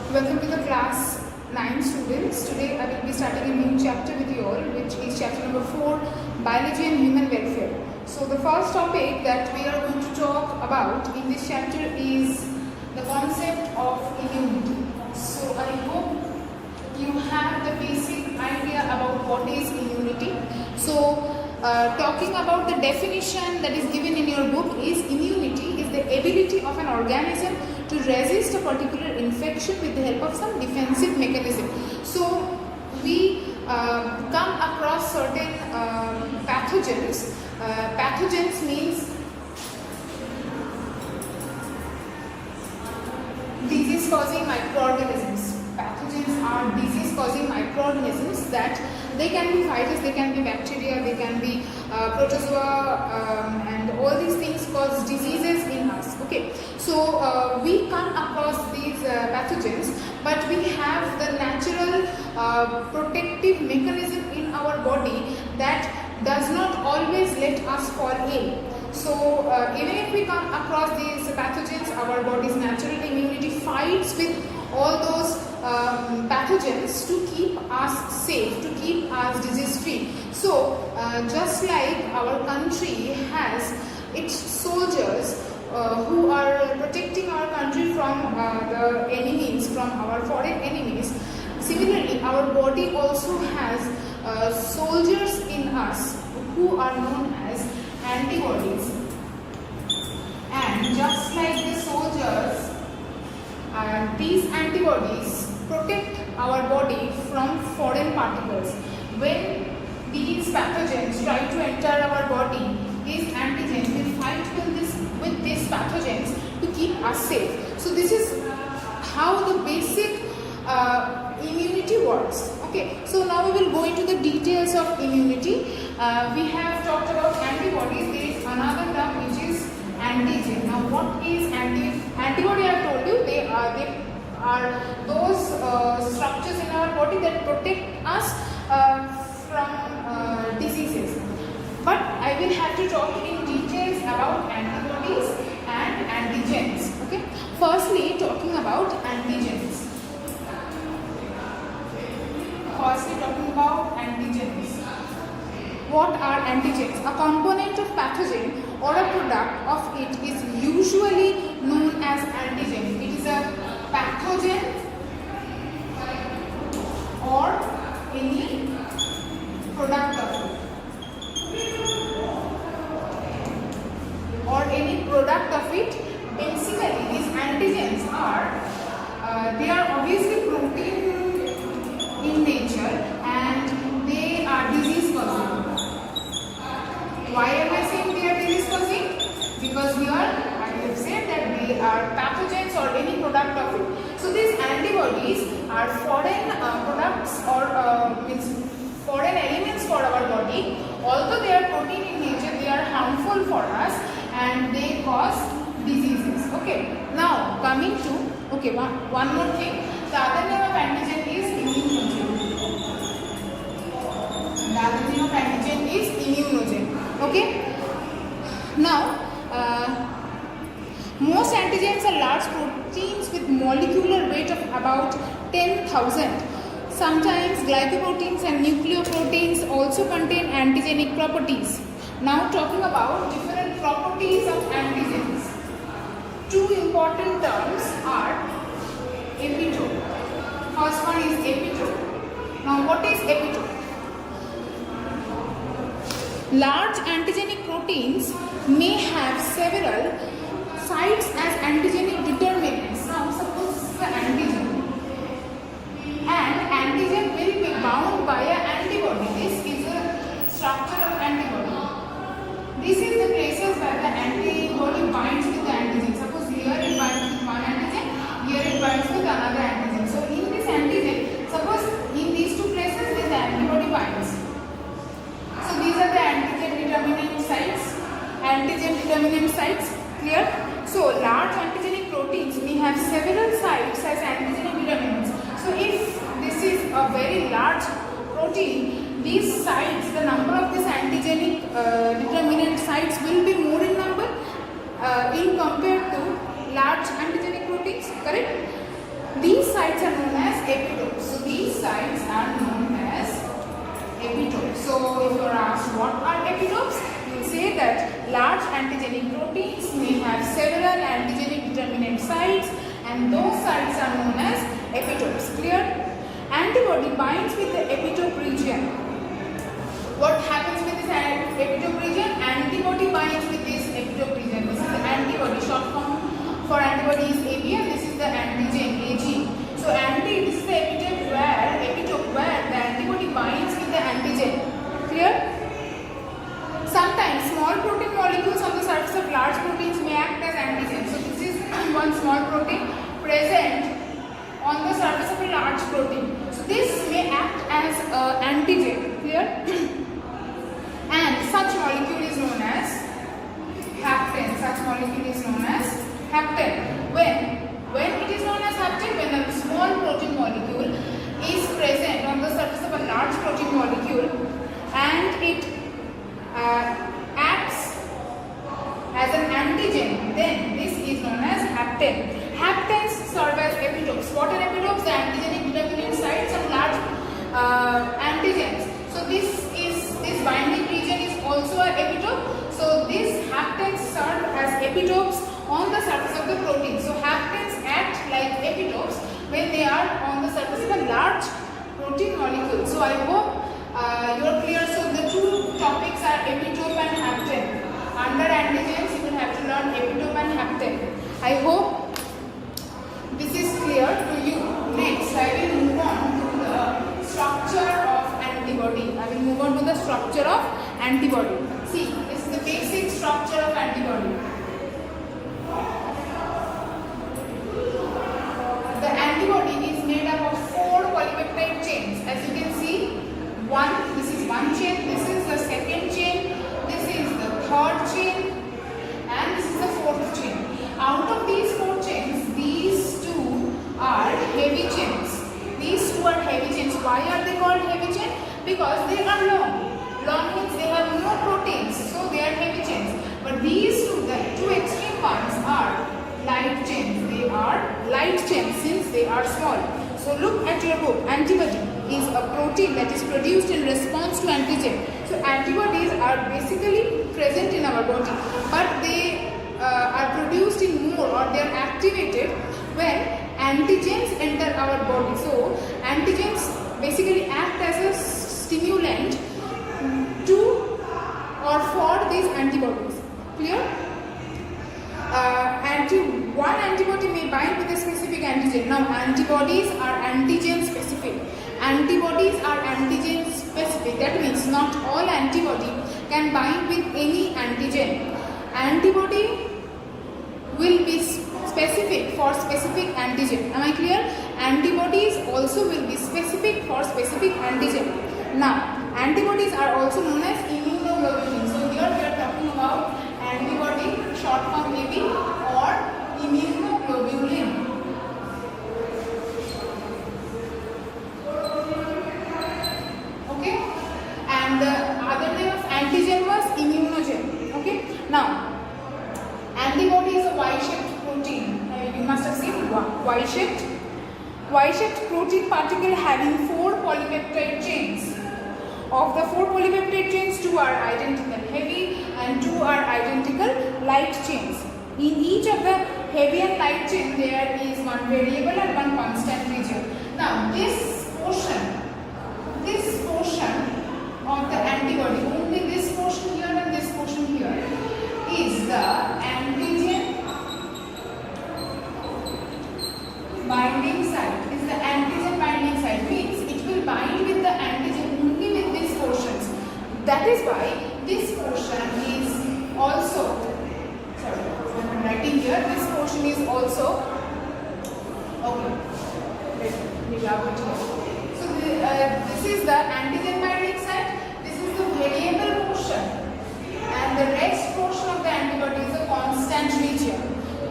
Welcome to the class 9 students. Today I will be starting a new chapter with you all, which is chapter number 4, Biology and Human Welfare. So the first topic that we are going to talk about in this chapter is the concept of immunity. So I hope you have the basic idea about what is immunity. So talking about the definition that is given in your book is immunity is the ability of an organism to resist a particular infection with the help of some defensive mechanism. So we come across certain pathogens. Pathogens means disease causing microorganisms. Pathogens are disease causing microorganisms that they can be virus, they can be bacteria, they can be protozoa, and all these things cause diseases in us. Okay, so we come across these pathogens, but we have the natural protective mechanism in our body that does not always let us fall ill. So even if we come across these pathogens, our body's natural immunity fights with all those pathogens to keep us safe, to keep us disease free. So just like our country has its soldiers who are protecting our country from the enemies, from our foreign enemies, similarly our body also has soldiers in us who are known as antibodies. And just like the soldiers, these antibodies protect our body from foreign particles. When these pathogens try to enter our body, these antigens will fight with these pathogens to keep us safe. So this is how the basic immunity works. Okay, so now we will go into the details of immunity. We have talked about antibodies. There is another term which is antigen. Now what is antibody? I have told you they are those structures in our body that protect us from diseases. But I will have to talk in details about antibodies and antigens. Okay. Firstly, talking about antigens. What are antigens? A component of pathogen or a product of it is usually known as antigen. It is a pathogen or any product of it. Basically, these antigens are they are obviously protein in nature and they are disease causing. Why am I saying they are disease causing? Because here I have said that they are pathogens or any product of it. So these antibodies are foreign products or means foreign elements for our body. Although they are protein in nature, they are harmful for us and they cause diseases. Okay. Now coming to one more thing. The other name of antigen is immunogen. The other name of antigen is immunogen. Okay. Now most antigens are large proteins with molecular weight of about 10,000. Sometimes glycoproteins and nucleoproteins also contain antigenic properties. Now talking about different properties of antigens. Two important terms are epitope. First one is epitope. Now what is epitope? Large antigenic proteins may have several sites as antigenic determinants. Now suppose this is the antigen and antigen will be bound by an antibody. This is a structure of antibody. This is the places where the antibody binds with the antigen. Suppose here it binds with one antigen, here it binds with another antigen. So in this antigen, suppose in these two places where the antibody binds. So these are the antigen determinant sites. Clear? So large antigenic proteins may have several sites as antigenic determinants. So if this is a very large protein, these sites, the number of these antigenic determinant sites will be more in number in compared to large antigenic proteins, correct? These sites sites are known as epitopes. So these sites are known as epitopes. So if you are asked what are epitopes, you will say that large antigenic proteins may have several antigenic determinant sites, and those sites are known as epitopes. Clear? Antibody binds with the epitope region. What happens with this epitope region? Antibody binds with this epitope region. This is the antibody. Short form for antibody is AB, and this is the antigen AG. So this is the epitope where the antibody binds with the antigen. Clear? Sometimes small protein molecules on the surface of large proteins may act as antigens. So this is one small protein present on the surface of a large protein. So this may act as antigen. Clear? And such molecule is known as hapten. Such molecule is known as hapten. When it is known as hapten, when a small protein molecule is present on the surface of a large protein molecule and it acts as an antigen, then this is known as hapten. Haptens serve as epitopes. What are epitopes? The antigenic determinant sites of large antigens. So this binding region is also an epitope. So these haptens serve as epitopes on the surface of the protein. So haptens act like epitopes when they are on the surface of a large protein molecule. So I hope you are clear. So the two topics are epitope and hapten. Under antigens you will have to learn epitope and hapten. I hope this is clear to you. Next I will move on to the structure of antibody. I will move on to the structure of antibody. See, this is the basic structure of antibody. The antibody is made up of 4 polypeptide chains. As you can see, this is one chain, this is the second chain, this is the third chain, and this is the fourth chain. Out of these 4 chains, these 2 are heavy chains. These 2 are heavy chains. Why are they called heavy chains? Because they are long. Long means they have no proteins, so they are heavy chains. But these 2, the 2 extreme ones, are light chains. They are light chains since they are small. So look at your book. Antibody is a protein that is produced in response to antigen. So antibodies are basically present in our body, but they are produced in more, or they are activated when antigens enter our body. So antigens basically act as a stimulant to or for these antibodies. Clear? One antibody may bind with a specific antigen. Now antibodies are antigen specific. Antibodies are antigen specific. That means not all antibody can bind with any antigen. Antibody will be specific for specific antigen. Am I clear? Antibodies also will be specific for specific antigen. Now, antibodies are also known as immunoglobulins. So here we are talking about antibody, short form AB, or immunoglobulin. Okay? And the other name of antigen was immunogen. Okay? Now, antibody is a Y-shaped protein. You must have seen Y-shaped protein particle having 4 polypeptide chains. Of the 4 polypeptide chains, 2 are identical heavy and 2 are identical light chains. In each of the heavy and light chain, there is one variable and one constant region. Now, this portion of the antibody, only this portion here and this portion here, is the antigen binding site. Is the antigen binding site, means it will bind with the antigen only with these portions. That is why this portion is also, sorry, I am writing here, this portion is also, okay, let me grab it here. So this is the antigen binding site, this is the variable portion, and the rest portion of the antibody is a constant region.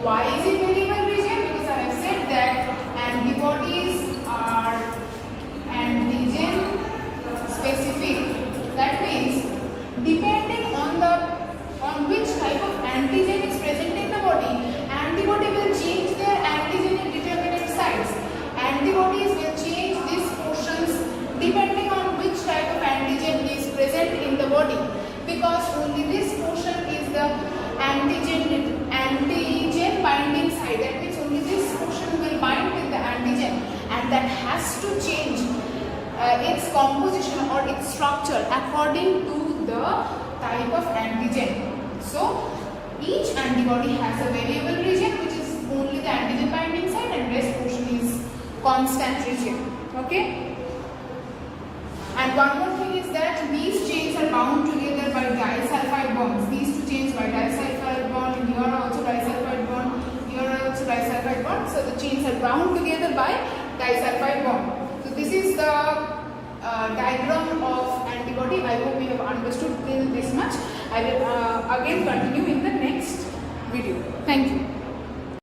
Why is it variable region? Because I have said that antibodies are antigen specific. That means depending on which type of antigen is present in the body, antibody will change their antigenic determinant sites. Antibody has to change its composition or its structure according to the type of antigen. So each antibody has a variable region which is only the antigen binding site, and rest portion is constant region. Okay. And one more thing is that these chains are bound together by disulfide bonds. These two chains by disulfide bond, and here are also disulfide bond, here are also disulfide bond. So the chains are bound together by disulfide bond. So this is the diagram of antibody. I hope you have understood till this much. I will again continue in the next video. Thank you.